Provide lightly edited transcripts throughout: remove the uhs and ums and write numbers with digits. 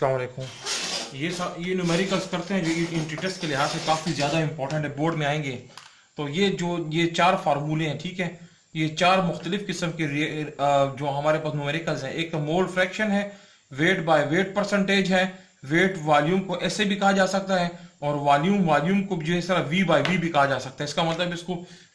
अस्सलाम वालेकुम। ये न्यूमेरिकल्स करते हैं जो एंट्री टेस्ट के लिहाज से काफ़ी ज़्यादा इंपॉर्टेंट है, बोर्ड में आएंगे। तो ये चार फार्मूले हैं, ठीक है। ये चार मुख्तलिफ किस्म के जो हमारे पास न्यूमेरिकल्स हैं। एक तो मोल फ्रैक्शन है, वेट बाय वेट परसेंटेज है, वेट वॉल्यूम को ऐसे भी कहा जा सकता है, और वॉल्यूम को जो इस तरह वी बाय वी भी कहा जा सकता है। इसका मतलब इसको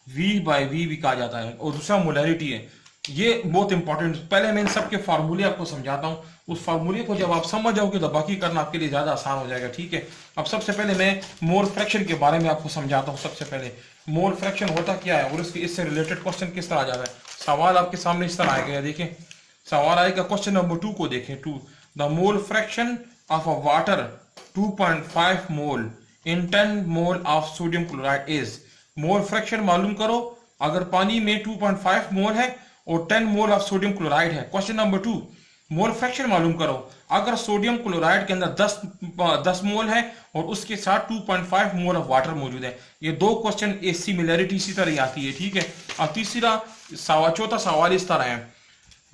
वी बाय वी भी कहा जाता है। और दूसरा मोलैरिटी है। ये बहुत इंपॉर्टेंट। पहले मैं इन सब के फार्मूले आपको समझाता हूँ। उस फार्मूले को जब आप समझ जाओगे तो बाकी करना आपके लिए ज्यादा आसान हो जाएगा, ठीक है। अब सबसे पहले मैं मोल फ्रैक्शन के बारे में आपको समझाता हूँ। सबसे पहले मोल फ्रैक्शन होता क्या है और इससे रिलेटेड क्वेश्चन किस तरह आ जाता है। सवाल आपके सामने इस तरह आएगा, देखें सवाल आएगा। क्वेश्चन नंबर 2 को देखें। 2, the mole fraction of a water 2.5 mole in 10 mole of sodium chloride is. Mole fraction मालूम करो अगर पानी में 2.5 मोल है और 10 मोल ऑफ सोडियम क्लोराइड है। क्वेश्चन नंबर 2, मोल फ्रैक्शन मालूम करो अगर सोडियम क्लोराइड के अंदर 10 मोल है और उसके साथ 2.5 मोल ऑफ वाटर मौजूद है। ये दो क्वेश्चन सिमिलैरिटी इसी तरह ही आती है, ठीक है। और चौथा सवाल इस तरह है,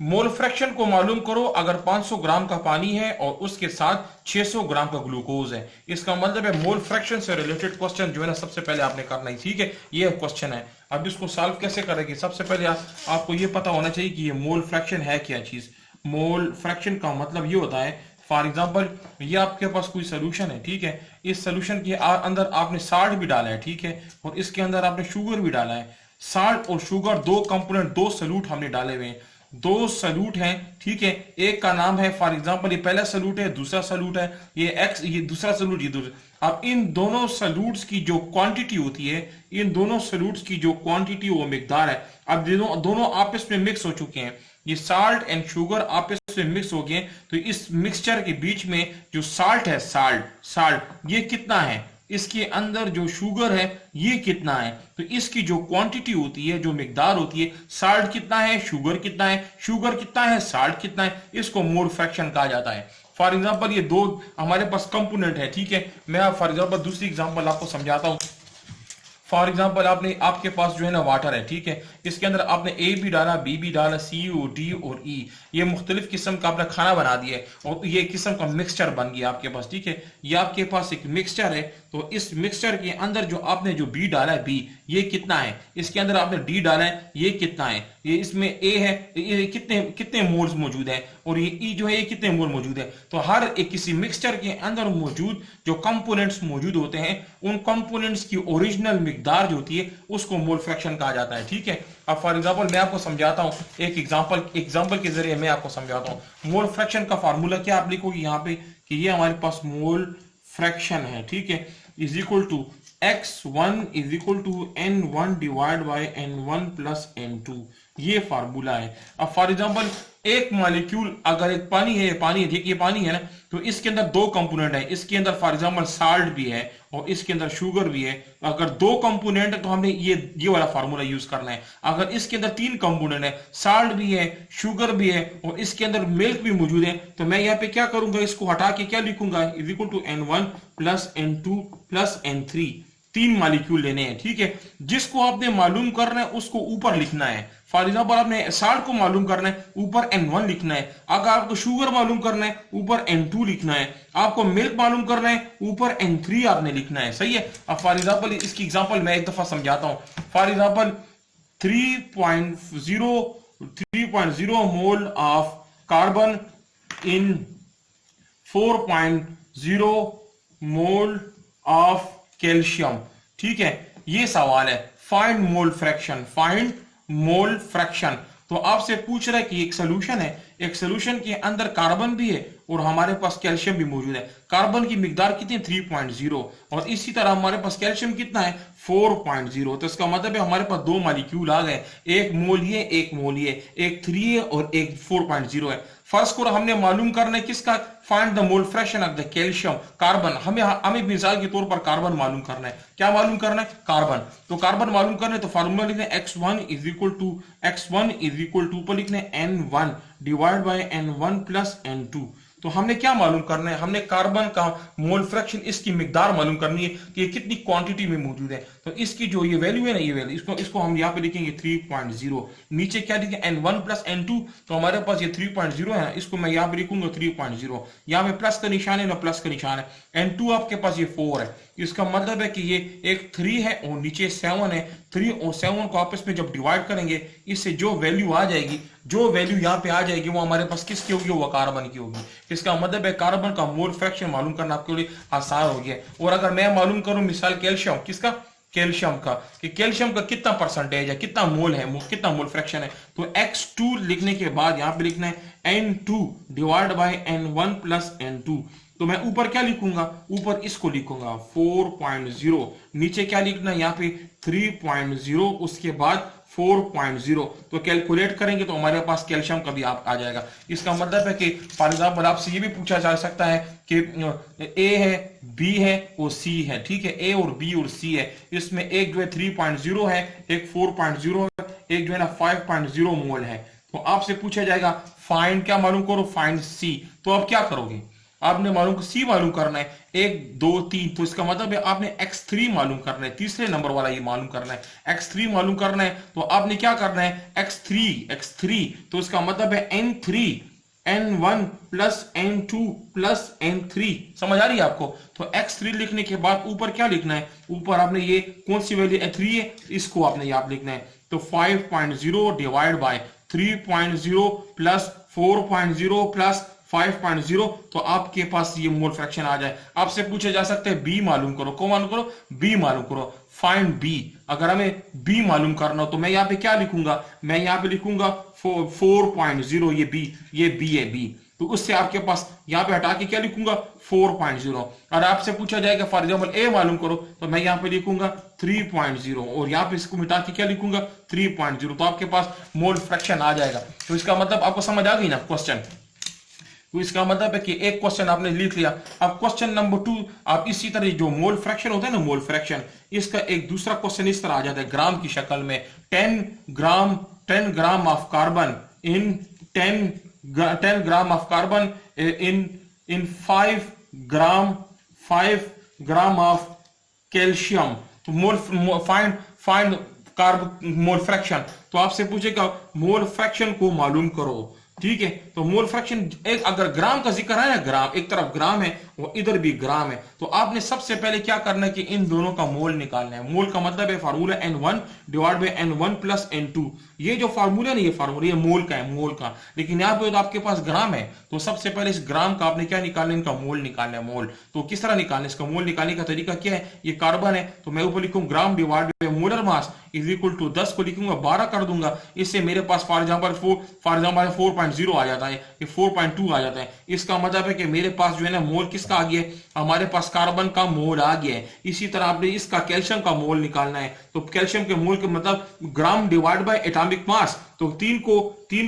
मोल फ्रैक्शन को मालूम करो अगर 500 ग्राम का पानी है और उसके साथ 600 ग्राम का ग्लूकोज है। इसका मतलब है मोल फ्रैक्शन से रिलेटेड क्वेश्चन जो है ना सबसे पहले आपने करना है, ठीक है। ये क्वेश्चन है। अब इसको सॉल्व कैसे करेंगे, सबसे पहले आपको ये पता होना चाहिए कि ये मोल फ्रैक्शन है क्या चीज। मोल फ्रैक्शन का मतलब ये होता है, फॉर एग्जांपल ये आपके पास कोई सोल्यूशन है, ठीक है। इस सोल्यूशन के अंदर आपने साल्ट भी डाला है, ठीक है, और इसके अंदर आपने शुगर भी डाला है। साल्ट और शुगर दो कंपोनेंट, दो सल्यूट हमने डाले हुए हैं। दो सल्यूट हैं, ठीक है। एक का नाम है फॉर एग्जांपल ये पहला सल्यूट है, दूसरा सल्यूट है ये एक्स, ये दूसरा सल्यूट, ये दूसरा। अब इन दोनों सल्यूट्स की जो क्वांटिटी होती है, इन दोनों सल्यूट्स की जो क्वांटिटी वो मिकदार है। अब दोनों आपस में मिक्स हो चुके हैं, ये साल्ट एंड शुगर आपस में मिक्स हो गए। तो इस मिक्सचर के बीच में जो साल्ट है, साल्ट ये कितना है, इसके अंदर जो शुगर है ये कितना है। तो इसकी जो क्वांटिटी होती है, जो मिकदार होती है, साल्ट कितना है, शुगर कितना है, शुगर कितना है, साल्ट कितना है, इसको मोल फ्रैक्शन कहा जाता है। फॉर एग्जांपल ये दो हमारे पास कंपोनेंट है, ठीक है। मैं फॉर एग्जांपल दूसरी एग्जांपल आपको समझाता हूं। फॉर एग्जाम्पल आपके पास जो है ना वाटर है, ठीक है। इसके अंदर आपने ए भी डाला, बी भी डाला, सी और डी और ई, ये मुख्तलिफ किस्म का आपने खाना बना दिया है और ये किस्म का मिक्सचर बन गया आपके पास, ठीक है। ये आपके पास एक मिक्सचर है। तो इस मिक्सचर के अंदर जो आपने जो बी डाला है, बी ये कितना है, इसके अंदर आपने डी डाला है ये कितना है, ये इसमें ए है, ये कितने कितने मोल्स मौजूद है, और ये ई जो है ये कितने मोल मौजूद है। तो हर एक किसी मिक्सचर के अंदर मौजूद जो कंपोनेंट्स मौजूद होते हैं, उन कंपोनेंट्स की ओरिजिनल मिकदार जो होती है उसको मोल फ्रैक्शन कहा जाता है, ठीक है। अब फॉर एग्जांपल मैं आपको समझाता हूं, एक एग्जांपल के जरिए मैं आपको समझाता हूं। मोल फ्रैक्शन का फार्मूला क्या आप लिखोगे यहाँ पे कि ये हमारे पास मोल फ्रैक्शन है, ठीक है, is equal to x1 is equal to n1 divide by n1 plus n2। ये फार्मूला है। अब फॉर एग्जांपल एक मॉलिक्यूल अगर एक पानी है, पानी है, ठीक, ये पानी है ना, तो इसके अंदर दो कंपोनेंट है। इसके अंदर फॉर एग्जांपल साल्ट भी है और इसके अंदर शुगर भी है। अगर दो कंपोनेंट है तो हमने ये वाला फार्मूला यूज करना है। अगर इसके अंदर तीन कंपोनेंट है, साल्ट भी है, शुगर भी है और इसके अंदर मिल्क भी मौजूद है, तो मैं यहाँ पे क्या करूंगा, इसको हटा के क्या लिखूंगा, is equal to n1 plus n2 plus n3। तीन मॉलिक्यूल लेने हैं, ठीक है। जिसको आपने मालूम करना है उसको ऊपर लिखना है। फॉर एग्जाम्पल आपने साल्ट को मालूम करना है, ऊपर n1 लिखना है। अगर आपको शुगर मालूम करना है, ऊपर n2 लिखना है। आपको मिल्क मालूम करना है, ऊपर n3 आपने लिखना है, सही है। अब फॉर एग्जाम्पल इसकी एग्जाम्पल मैं एक दफा समझाता हूं। For example 3.0 mole of carbon in 4.0 mole of calcium, ठीक है। ये सवाल है, find mole fraction, find mole fraction. तो आपसे पूछ रहा है कि एक सोल्यूशन है, एक सोल्यूशन के अंदर कार्बन भी है और हमारे पास कैल्शियम भी मौजूद है। कार्बन की मिकदार कितनी, 3.0, और इसी तरह हमारे पास कैल्शियम कितना है, 4.0। तो इसका मतलब है हमारे पास दो मॉलिक्यूल आ गए, एक मोल ये, एक मोल ये, एक 3 है और एक 4.0 है। फर्स्ट को हमने मालूम करना है किसका, find the mole fraction of the calcium, carbon. हमें मिसाल के तौर पर कार्बन मालूम करना है। क्या मालूम करना है, कार्बन। तो कार्बन मालूम करना है तो फार्मूला लिखना है x1 इज इक्वल टू पर लिखना है n1 divide by n1 plus n2। तो हमने क्या मालूम करना है, हमने कार्बन का मोल फ्रैक्शन, इसकी मिकदार मालूम करनी है कि ये कितनी क्वांटिटी में मौजूद है। तो इसकी जो ये वैल्यू है ना, ये वैल्यू इसको हम यहाँ पे लिखेंगे 3.0। नीचे क्या लिखें, n1 प्लस n2, तो हमारे पास ये 3.0 है ना, इसको मैं यहाँ पे लिखूंगा 3.0। यहाँ पे प्लस का निशान है ना, प्लस का निशान है। n2 आपके पास ये 4 है, इसका मतलब है कि ये एक 3 है और नीचे 7 है। 3 और 7 को आपस में जब डिवाइड करेंगे, इससे जो वैल्यू आ जाएगी, जो वैल्यू यहाँ पे आ जाएगी, वो हमारे पास किसकी होगी, वो कार्बन की होगी। इसका मतलब है कार्बन का मोल फ्रैक्शन मालूम करना आपके लिए आसान हो गया। और अगर मैं मालूम करूं मिसाल कैल्शियम, किसका, कैल्शियम का, कि कैल्शियम का कितना परसेंटेज है, कितना मोल है, कितना मोल फ्रैक्शन है, तो x2 लिखने के बाद यहां पे लिखना है n2 divide by n1 plus n2। तो मैं ऊपर क्या लिखूंगा, ऊपर इसको लिखूंगा 4.0, नीचे क्या लिखना है यहाँ पे 3.0, उसके बाद 4.0। तो कैलकुलेट करेंगे तो हमारे पास कैल्शियम का भी आ जाएगा। इसका मतलब है कि फॉर एग्जाम्पल आपसे ये भी पूछा जा सकता है कि ए है, बी है और सी है, ठीक है, ए और बी और सी है, इसमें एक जो है 3.0 है, एक 4.0 है, एक जो है ना 5.0 मोल है। तो आपसे पूछा जाएगा फाइंड क्या मालूम करो, फाइंड सी। तो आप क्या करोगे, आपने मालूम सी मालूम करना है 1 2 3, तो इसका मतलब है आपने x3 मालूम करना है, तीसरे नंबर वाला ये मालूम करना है, x3 मालूम करना है। तो आपने क्या करना है, x3, तो इसका मतलब है n3 n1 plus n2 plus n3। समझ आ रही है आपको। तो x3 लिखने के बाद ऊपर क्या लिखना है, ऊपर आपने ये कौन सी वैल्यू n3 है, इसको आपने यहाँ लिखना है। तो 5.0 डिवाइड बाय 3.0 प्लस 4.0 प्लस 5.0, तो आपके पास ये मोल फ्रैक्शन आ जाए। आपसे पूछे जा सकते हैं बी मालूम करो, कौन मालूम करो, बी मालूम करो, फाइंड बी। अगर हमें बी मालूम करना हो तो मैं यहाँ पे क्या लिखूंगा, मैं यहाँ पे लिखूंगा 4.0, ये बी है, बी। तो उससे आपके पास यहाँ पे हटा के क्या लिखूंगा 4.0। और आपसे पूछा जाएगा फॉर एग्जाम्पल ए मालूम करो, तो मैं यहाँ पे लिखूंगा 3.0 और यहाँ पे इसको मिटा के क्या लिखूंगा 3.0। तो आपके पास मोल फ्रैक्शन आ जाएगा। तो इसका मतलब आपको समझ आ गई ना क्वेश्चन। तो इसका मतलब है कि एक क्वेश्चन आपने लिख लिया। अब क्वेश्चन नंबर 2 आप इसी तरह जो मोल फ्रैक्शन होता है ना, मोल फ्रैक्शन, इसका एक दूसरा क्वेश्चन इस तरह आ जाता है ग्राम की शक्ल में। 10 gram of carbon in 10 gram of carbon in 5 gram of calcium. तो फाइंड कार्बन मोल फ्रैक्शन। तो आपसे पूछेगा मोल फ्रैक्शन को मालूम करो, ठीक है। तो मोल फ्रैक्शन, एक अगर ग्राम का जिक्र है ना, ग्राम एक तरफ ग्राम है वो इधर भी ग्राम है, तो आपने सबसे पहले क्या करना है कि इन दोनों का मोल निकालना है। मोल का मतलब है formula n1 divide by n1 plus n2। ये जो फार्मूला है ना, ये फार्मूला ये मोल का है, मोल का। लेकिन यहाँ पे तो आपके पास ग्राम है, तो सबसे पहले इस ग्राम का आपने क्या निकालना है, इनका मोल निकालना है। मोल तो किस तरह निकालना है, इसका मोल निकालने का तरीका क्या है, ये कार्बन है तो मैं ऊपर लिखूं gram divide by molar mass is equal to 10 को लिखूंगा 12 कर दूंगा। इससे मेरे पास फॉर एग्जांपल 4.0 आ जाता है, ये 4.2 आ जाता है। इसका मतलब है कि मेरे पास जो है ना मोल किसका आ गया है, हमारे पास कार्बन का मोल आ गया है। इसी तरह आपने इसका कैल्शियम का मोल निकालना है। तो कैल्शियम के मोल के मतलब ग्राम डिवाइड बाय एटॉमिक मास, तो 3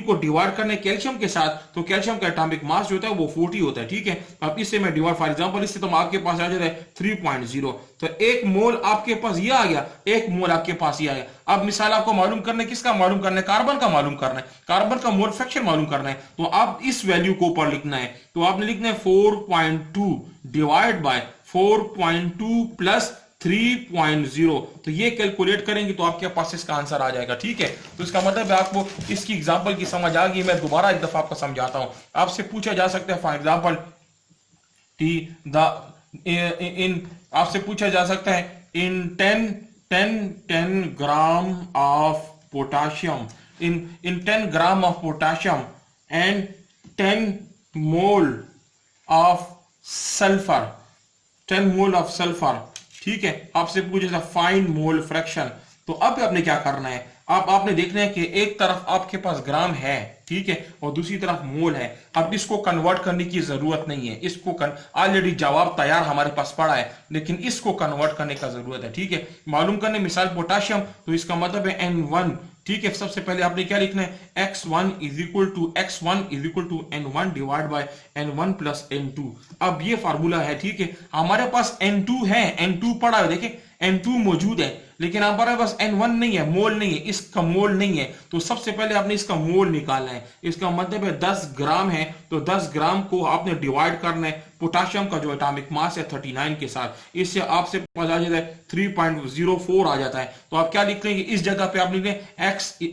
को डिवाइड करने कैल्शियम के साथ, तो कैल्शियम का एटॉमिक मास जो होता है वो 40 होता है, ठीक है। अब इससे मैं डिवाइड फॉर एग्जांपल इससे तो आपके पास आ जाता है 3.0। तो एक मोल आपके पास ये आ गया, एक मोल आपके पास ये आ गया। अब मिसाल आपको मालूम करना है, किसका मालूम करना है, कार्बन का मालूम करना है, कार्बन का मोल फ्रैक्शन मालूम करना है। तो आप इस वैल्यू को ऊपर लिखना है। तो आपने लिखना है 4.2 डिवाइड बाय 4.2 प्लस 3.0। तो ये कैलकुलेट करेंगे तो आपके पास इसका आंसर आ जाएगा, ठीक है। तो इसका मतलब है आपको इसकी एग्जांपल की समझ आ गई। मैं दोबारा एक दफा आपको समझाता हूं। आपसे पूछा जा सकता है फॉर एग्जांपल आपसे पूछा जा सकता है इन 10 gram of potassium in 10 gram of potassium and 10 mole of sulphur, 10 mole of sulphur, ठीक है। आपसे पूछे था फाइंड मोल फ्रैक्शन। तो अब आपने क्या करना है, अब आपने देखना है कि एक तरफ आपके पास ग्राम है, ठीक है, और दूसरी तरफ मोल है। अब इसको कन्वर्ट करने की जरूरत नहीं है, इसको ऑलरेडी जवाब तैयार हमारे पास पड़ा है, लेकिन इसको कन्वर्ट करने का जरूरत है, ठीक है। मालूम करने मिसाल पोटाशियम, तो इसका मतलब है n1, ठीक है। सबसे पहले आपने क्या लिखना है, x1 is equal to n1 divide by n1 plus n2। अब ये फार्मूला है, ठीक है। हमारे पास n2 है, n2 पड़ा है, देखिए n2 मौजूद है, लेकिन हमारे पास N1 नहीं है, मोल नहीं है, इसका मोल नहीं है। तो सबसे पहले आपने इसका मोल निकालना है। इसका मतलब है 10 ग्राम है, तो 10 ग्राम को आपने डिवाइड करना है पोटाशियम का जो एटॉमिक मास है 39 के साथ। इससे आपसे पता आ जाता है 3.04 आ जाता है। तो आप क्या लिख लेंगे, इस जगह पे आप लिख लेंगे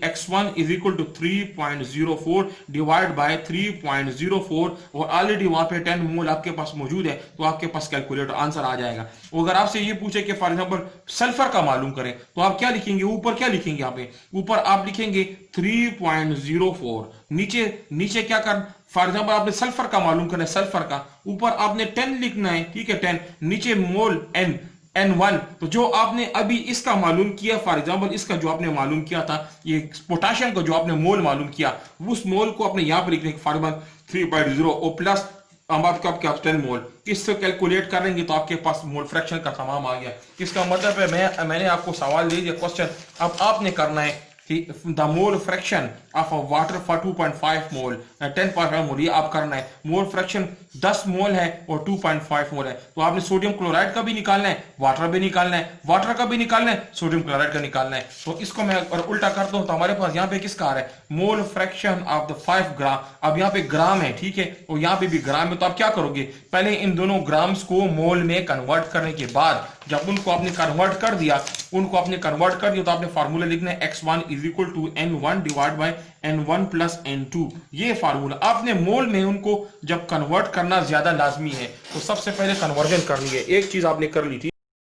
x1 is equal to 3.04 divide by 3.04, और ऑलरेडी वहां पे 10 मोल आपके पास मौजूद है, तो आपके पास कैलकुलेटर आंसर आ जाएगा। अगर आपसे ये पूछे कि फॉर एग्जांपल सल्फर का मालूम करें, तो आप क्या लिखेंगे, ऊपर क्या लिखेंगे, यहाँ पे ऊपर आप लिखेंगे 3.04, नीचे नीचे क्या कर, फॉर एग्जाम्पल आपने सल्फर का मालूम करना है, सल्फर का ऊपर आपने 10 लिखना है, ठीक है 10, नीचे मोल N1। तो जो आपने अभी इसका मालूम किया, फॉर एग्जाम्पल इसका जो आपने मालूम किया था, ये पोटाशियम का जो आपने मोल मालूम किया, उस मोल को आपने यहां पर लिखने, फॉर एग्जाम्पल 3.0 और प्लस आपका 10 मोल, इससे कैलकुलेट करेंगे तो आपके पास मोल फ्रैक्शन का तमाम आ गया। इसका मतलब है मैंने आपको सवाल दे दिया, क्वेश्चन अब आपने करना है कि the mole fraction of a water for 2.5 मोल 10.5 मोल, ये आप करना है। मोल फ्रैक्शन 10 मोल है और 2.5 मोल है, तो आपने सोडियम क्लोराइड का भी निकालना है, वाटर भी निकालना है, वाटर का भी निकालना है, सोडियम क्लोराइड का निकालना है। तो इसको मैं अगर उल्टा करता हूं तो हमारे पास यहाँ पे किसका आ रहा है, मोल फ्रैक्शन ऑफ द 5 ग्राम। अब यहाँ पे ग्राम है, ठीक है, और यहाँ पे भी ग्राम है। तो आप क्या करोगे, पहले इन दोनों ग्राम्स को मोल में कन्वर्ट करने के बाद, जब उनको आपने कन्वर्ट कर दिया, तो आपने फार्मूला लिखना है x1 is equal to N1 divide by N1 plus N2। ये फार्मूला आपने मोल में उनको जब कन्वर्ट करना ज्यादा लाजमी है, तो सबसे पहले कन्वर्जन कर ली है, एक चीज आपने कर ली थी।